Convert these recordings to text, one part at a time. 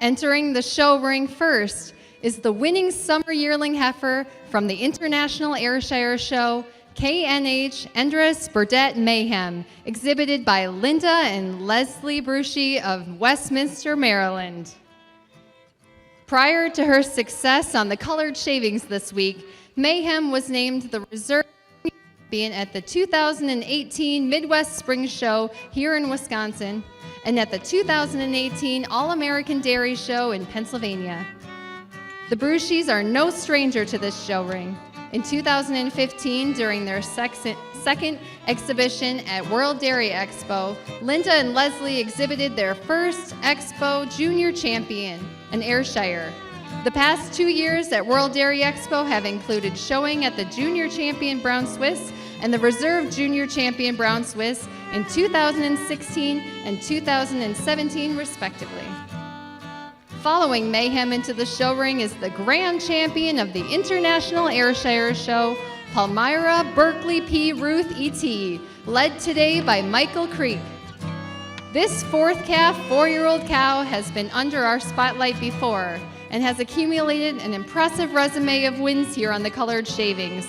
Entering the show ring first is the winning summer yearling heifer from the International Ayrshire Show, KNH Endress Burdett Mayhem, exhibited by Linda and Leslie Brucey of Westminster, Maryland. Prior to her success on the colored shavings this week, Mayhem was named the reserve champion at the 2018 Midwest Spring Show here in Wisconsin and at the 2018 All-American Dairy Show in Pennsylvania. The Bruceys are no stranger to this show ring. In 2015, during their second exhibition at World Dairy Expo, Linda and Leslie exhibited their first Expo Junior Champion, an Ayrshire. The past 2 years at World Dairy Expo have included showing at the Junior Champion Brown Swiss and the Reserve Junior Champion Brown Swiss in 2016 and 2017, respectively. Following Mayhem into the show ring is the grand champion of the International Ayrshire Show, Palmyra Berkeley P. Ruth E.T., led today by Michael Creek. This fourth calf, 4-year-old cow, has been under our spotlight before and has accumulated an impressive resume of wins here on the colored shavings.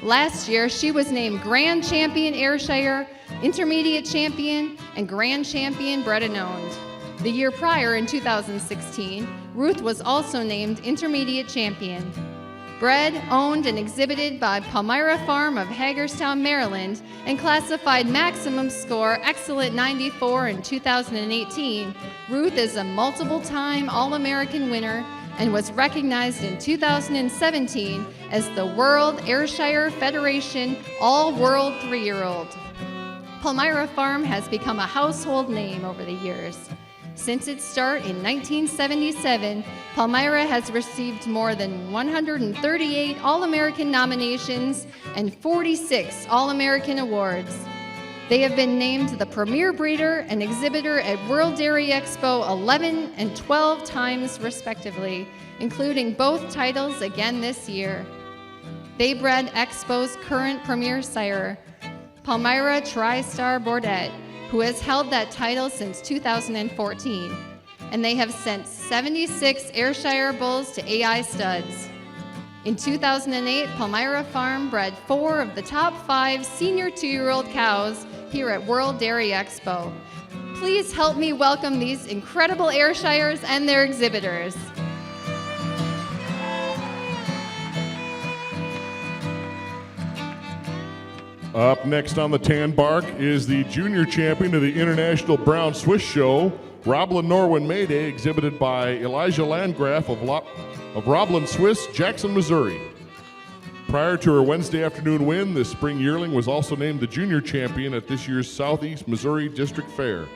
Last year, she was named Grand Champion Ayrshire, Intermediate Champion, and Grand Champion Bred and Owned. The year prior, in 2016, Ruth was also named Intermediate Champion. Bred, owned, and exhibited by Palmyra Farm of Hagerstown, Maryland, and classified maximum score Excellent 94 in 2018, Ruth is a multiple-time All-American winner and was recognized in 2017 as the World Ayrshire Federation All-World 3-Year-Old. Palmyra Farm has become a household name over the years. Since its start in 1977, Palmyra has received more than 138 All-American nominations and 46 All-American awards. They have been named the premier breeder and exhibitor at World Dairy Expo 11 and 12 times respectively, including both titles again this year. They bred Expo's current premier sire, Palmyra TriStar Bordette, who has held that title since 2014, and they have sent 76 Ayrshire bulls to AI studs. In 2008, Palmyra Farm bred 4 of the top 5 senior 2-year-old cows here at World Dairy Expo. Please help me welcome these incredible Ayrshires and their exhibitors. Up next on the tan bark is the junior champion of the International Brown Swiss Show, Roblin Norwin Mayday, exhibited by Elijah Landgraf of Roblin Swiss, Jackson, Missouri. Prior to her Wednesday afternoon win, the spring yearling was also named the junior champion at this year's Southeast Missouri District Fair.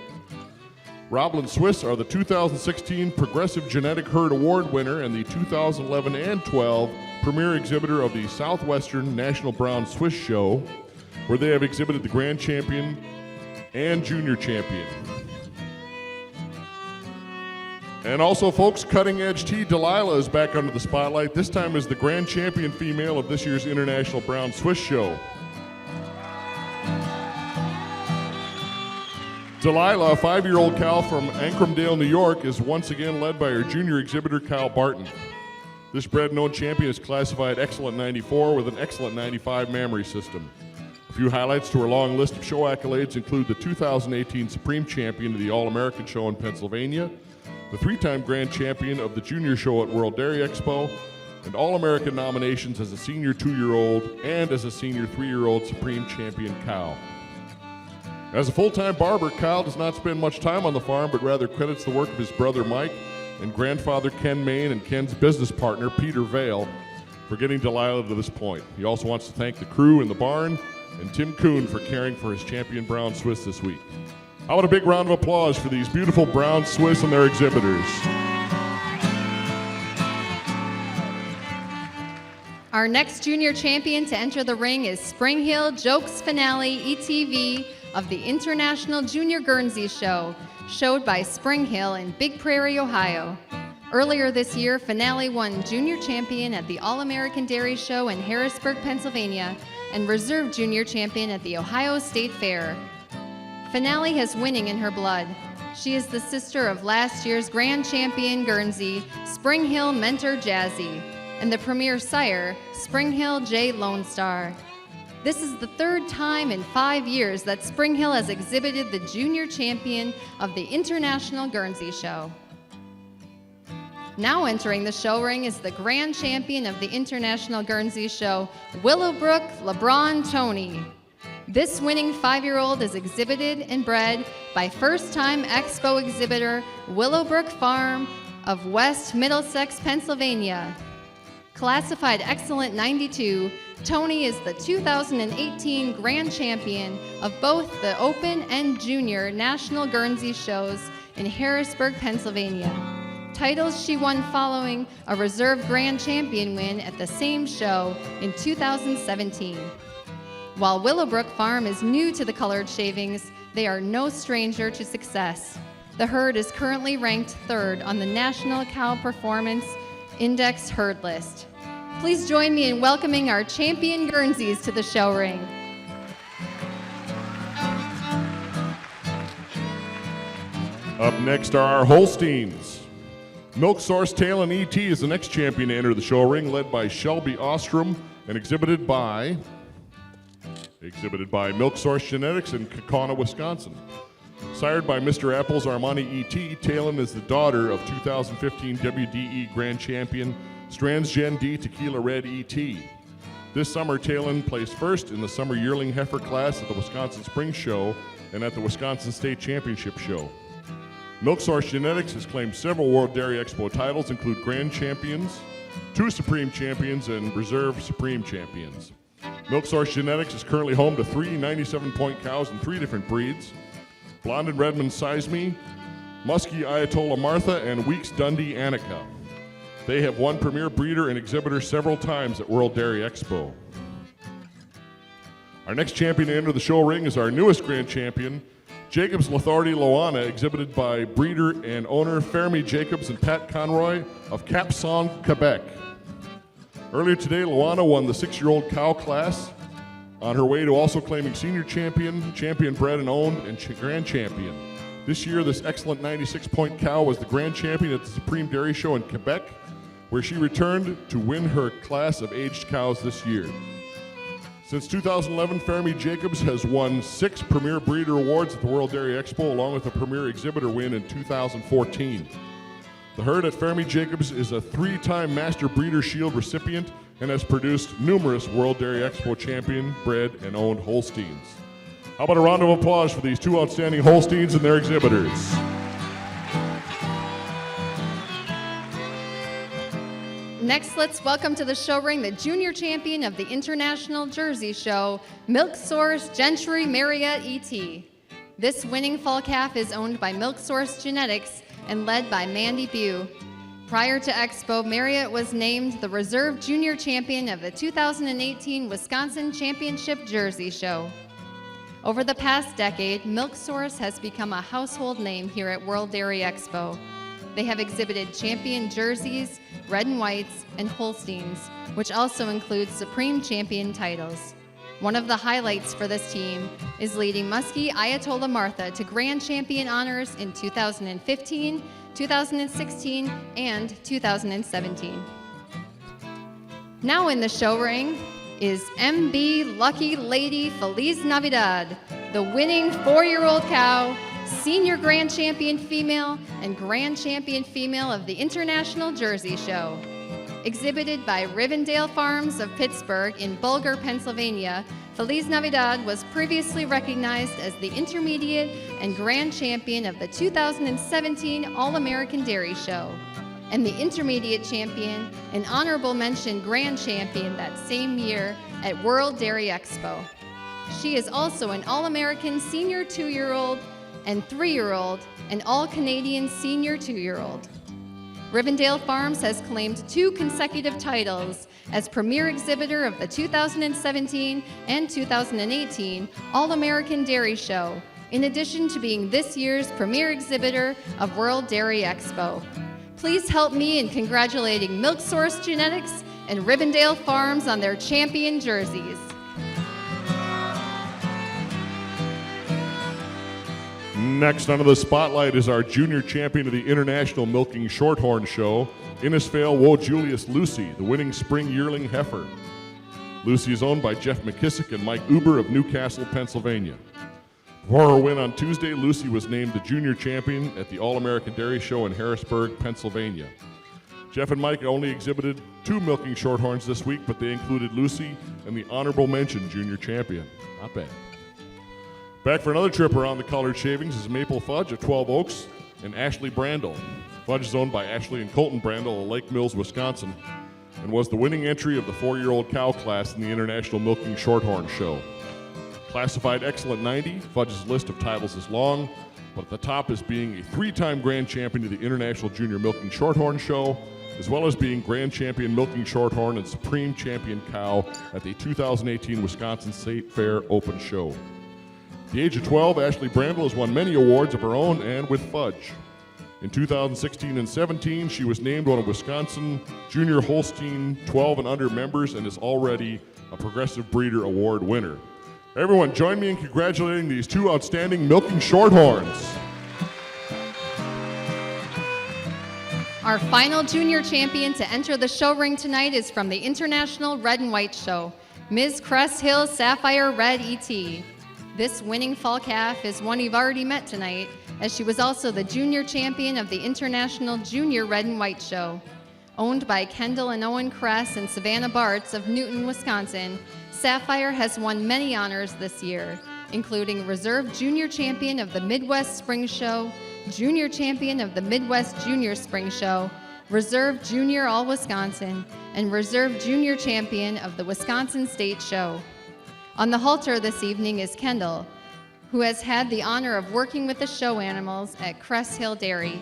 Roblin Swiss are the 2016 Progressive Genetic Herd Award winner and the 2011 and 12 premier exhibitor of the Southwestern National Brown Swiss Show, where they have exhibited the Grand Champion and Junior Champion. And also, folks, Cutting Edge T Delilah is back under the spotlight, this time as the Grand Champion female of this year's International Brown Swiss Show. Delilah, a 5-year-old cow from Ancramdale, New York, is once again led by her junior exhibitor, Kyle Barton. This bred and owned champion is classified Excellent 94 with an Excellent 95 mammary system. A few highlights to her long list of show accolades include the 2018 Supreme Champion of the All-American Show in Pennsylvania, the 3-time Grand Champion of the Junior Show at World Dairy Expo, and All-American nominations as a senior 2-year-old and as a senior 3-year-old Supreme Champion cow. As a full-time barber, Kyle does not spend much time on the farm, but rather credits the work of his brother Mike and grandfather Ken Main and Ken's business partner Peter Vale for getting Delilah to this point. He also wants to thank the crew in the barn and Tim Kuhn for caring for his champion Brown Swiss this week. How about a big round of applause for these beautiful Brown Swiss and their exhibitors. Our next junior champion to enter the ring is Spring Hill Jokes Finale ETV of the International Junior Guernsey Show, showed by Spring Hill in Big Prairie, Ohio. Earlier this year, Finale won junior champion at the All-American Dairy Show in Harrisburg, Pennsylvania, and reserve junior champion at the Ohio State Fair. Finale has winning in her blood. She is the sister of last year's grand champion Guernsey, Spring Hill Mentor Jazzy, and the premier sire, Spring Hill J. Lone Star. This is the third time in 5 years that Spring Hill has exhibited the junior champion of the International Guernsey Show. Now entering the show ring is the grand champion of the International Guernsey Show, Willowbrook LeBron Tony. This winning 5-year-old is exhibited and bred by first-time expo exhibitor Willowbrook Farm of West Middlesex, Pennsylvania. Classified Excellent 92, Tony is the 2018 Grand Champion of both the Open and Junior National Guernsey shows in Harrisburg, Pennsylvania. Titles she won following a reserve Grand Champion win at the same show in 2017. While Willowbrook Farm is new to the colored shavings, they are no stranger to success. The herd is currently ranked 3rd on the National Cow Performance Index herd list. Please join me in welcoming our champion Guernseys to the show ring. Up next are our Holsteins. Milk Source Tail and ET is the next champion to enter the show ring, led by Shelby Ostrom and exhibited by Milk Source Genetics in Kaukauna, Wisconsin. Sired by Mr. Apple's Armani ET, Talon is the daughter of 2015 WDE Grand Champion Strands Gen D Tequila Red ET. This summer, Talon placed first in the summer yearling heifer class at the Wisconsin Spring Show and at the Wisconsin State Championship Show. Milk Source Genetics has claimed several World Dairy Expo titles, include Grand Champions, 2 Supreme Champions, and Reserve Supreme Champions. Milk Source Genetics is currently home to 3 97-point cows in 3 different breeds: Blonde and Redmond Sizeme, Muskie Ayatollah Martha, and Weeks Dundee Annika. They have won Premier Breeder and Exhibitor several times at World Dairy Expo. Our next champion to enter the show ring is our newest Grand Champion, Jacobs Lethardy Loana, exhibited by breeder and owner Fermi Jacobs and Pat Conroy of Capsong, Quebec. Earlier today, Loana won the 6-year-old cow class, on her way to also claiming senior champion, champion bred and owned, and grand champion. This year, this excellent 96-point cow was the grand champion at the Supreme Dairy Show in Quebec, where she returned to win her class of aged cows this year. Since 2011, Fermi Jacobs has won 6 Premier Breeder Awards at the World Dairy Expo, along with a Premier Exhibitor win in 2014. The herd at Fermi Jacobs is a 3-time Master Breeder Shield recipient and has produced numerous World Dairy Expo champion, bred, and owned Holsteins. How about a round of applause for these 2 outstanding Holsteins and their exhibitors? Next, let's welcome to the show ring the junior champion of the International Jersey Show, Milk Source Gentry Marriott ET. This winning fall calf is owned by Milk Source Genetics and led by Mandy Bew. Prior to Expo, Marriott was named the reserve junior champion of the 2018 Wisconsin Championship Jersey Show. Over the past decade, Milk Source has become a household name here at World Dairy Expo. They have exhibited champion jerseys, red and whites, and Holsteins, which also includes Supreme Champion titles. One of the highlights for this team is leading Muskie Ayatollah Martha to Grand Champion honors in 2015, 2016, and 2017. Now in the show ring is MB Lucky Lady Feliz Navidad, the winning 4-year-old cow, Senior Grand Champion female, and Grand Champion female of the International Jersey Show. Exhibited by Rivendell Farms of Pittsburgh in Bulgar, Pennsylvania, Feliz Navidad was previously recognized as the Intermediate and Grand Champion of the 2017 All-American Dairy Show, and the Intermediate Champion and Honorable Mention Grand Champion that same year at World Dairy Expo. She is also an All-American Senior 2-year-old and 3-year-old, and All-Canadian Senior 2-year-old. Rivendell Farms has claimed 2 consecutive titles as Premier Exhibitor of the 2017 and 2018 All-American Dairy Show, in addition to being this year's Premier Exhibitor of World Dairy Expo. Please help me in congratulating Milk Source Genetics and Rivendell Farms on their champion jerseys. Next under the spotlight is our junior champion of the International Milking Shorthorn Show, Innisfail Woe Julius Lucy, the winning spring yearling heifer. Lucy is owned by Jeff McKissick and Mike Uber of Newcastle, Pennsylvania. For her win on Tuesday, Lucy was named the junior champion at the All-American Dairy Show in Harrisburg, Pennsylvania. Jeff and Mike only exhibited 2 milking shorthorns this week, but they included Lucy and the honorable mention junior champion. Not bad. Back for another trip around the colored shavings is Maple Fudge of 12 Oaks and Ashley Brandel. Fudge is owned by Ashley and Colton Brandel of Lake Mills, Wisconsin, and was the winning entry of the 4-year-old cow class in the International Milking Shorthorn Show. Classified Excellent 90, Fudge's list of titles is long, but at the top is being a 3-time grand champion of the International Junior Milking Shorthorn Show, as well as being grand champion milking shorthorn and supreme champion cow at the 2018 Wisconsin State Fair Open Show. At the age of 12, Ashley Brandel has won many awards of her own and with Fudge. In 2016 and 17, she was named one of Wisconsin Junior Holstein 12 and under members and is already a Progressive Breeder Award winner. Everyone, join me in congratulating these 2 outstanding milking shorthorns. Our final junior champion to enter the show ring tonight is from the International Red and White Show, Ms. Crest Hill Sapphire Red ET. This winning fall calf is one you've already met tonight, as she was also the junior champion of the International Junior Red and White Show. Owned by Kendall and Owen Kress and Savannah Bartz of Newton, Wisconsin, Sapphire has won many honors this year, including Reserve Junior Champion of the Midwest Spring Show, Junior Champion of the Midwest Junior Spring Show, Reserve Junior All-Wisconsin, and Reserve Junior Champion of the Wisconsin State Show. On the halter this evening is Kendall, who has had the honor of working with the show animals at Crest Hill Dairy.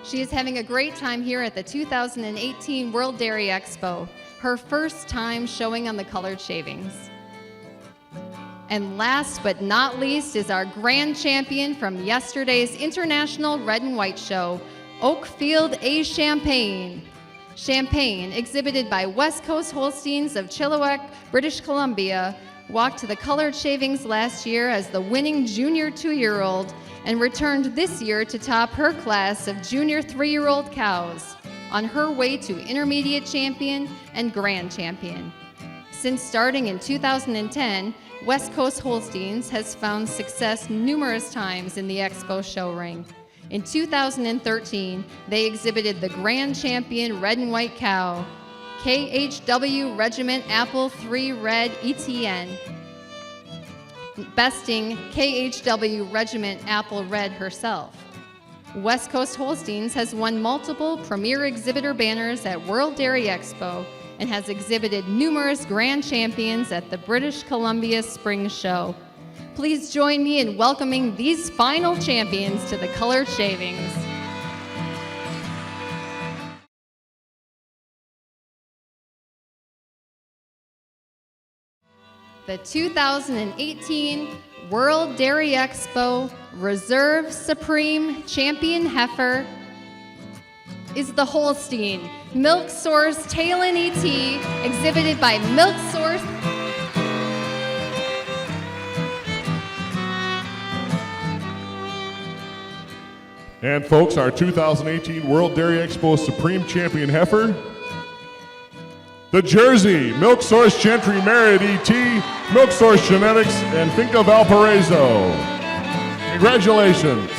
She is having a great time here at the 2018 World Dairy Expo, her first time showing on the colored shavings. And last but not least is our grand champion from yesterday's International Red and White Show, Oakfield A. Champagne. Champagne, exhibited by West Coast Holsteins of Chilliwack, British Columbia, walked to the colored shavings last year as the winning junior 2-year-old and returned this year to top her class of junior 3-year-old cows on her way to intermediate champion and grand champion. Since starting in 2010, West Coast Holsteins has found success numerous times in the Expo show ring. In 2013, they exhibited the grand champion red and white cow, KHW Regiment Apple 3 Red ETN, besting KHW Regiment Apple Red herself. West Coast Holsteins has won multiple premier exhibitor banners at World Dairy Expo and has exhibited numerous grand champions at the British Columbia Spring Show. Please join me in welcoming these final champions to the colored shavings. The 2018 World Dairy Expo Reserve Supreme Champion Heifer is the Holstein Milk Source Talon ET, exhibited by Milk Source. And folks, our 2018 World Dairy Expo Supreme Champion Heifer, the Jersey Milk Source Gentry Merit ET, Milk Source Genetics, and Finca Valparaiso. Congratulations.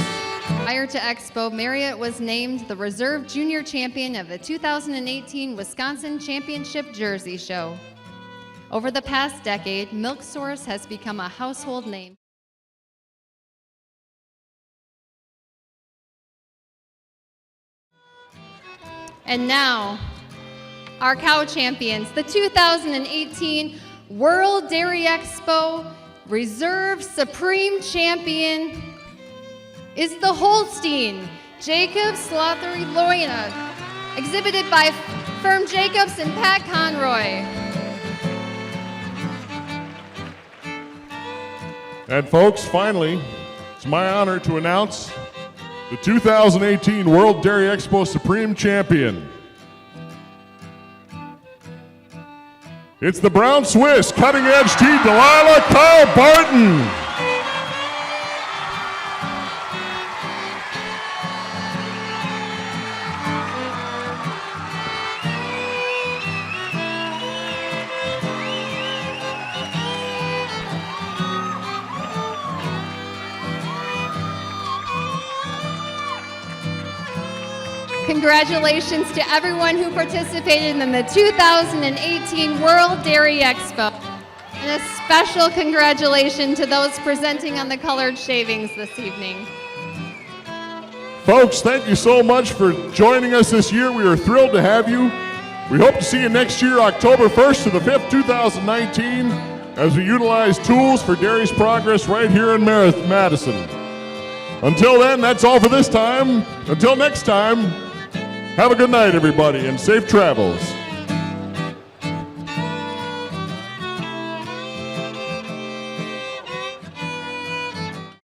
Prior to Expo, Marriott was named the Reserve Junior Champion of the 2018 Wisconsin Championship Jersey Show. Over the past decade, Milk Source has become a household name. And now, our cow champions, the 2018 World Dairy Expo Reserve Supreme Champion is the Holstein Jacobs Slothery Loina, exhibited by Firm Jacobs and Pat Conroy. And folks, finally, it's my honor to announce the 2018 World Dairy Expo Supreme Champion. It's the Brown Swiss Cutting Edge Tea Delilah Kyle Barton. Congratulations to everyone who participated in the 2018 World Dairy Expo. And a special congratulations to those presenting on the colored shavings this evening. Folks, thank you so much for joining us this year. We are thrilled to have you. We hope to see you next year, October 1st to the 5th, 2019, as we utilize tools for dairy's progress right here in Madison. Until then, that's all for this time. Until next time, have a good night, everybody, and safe travels.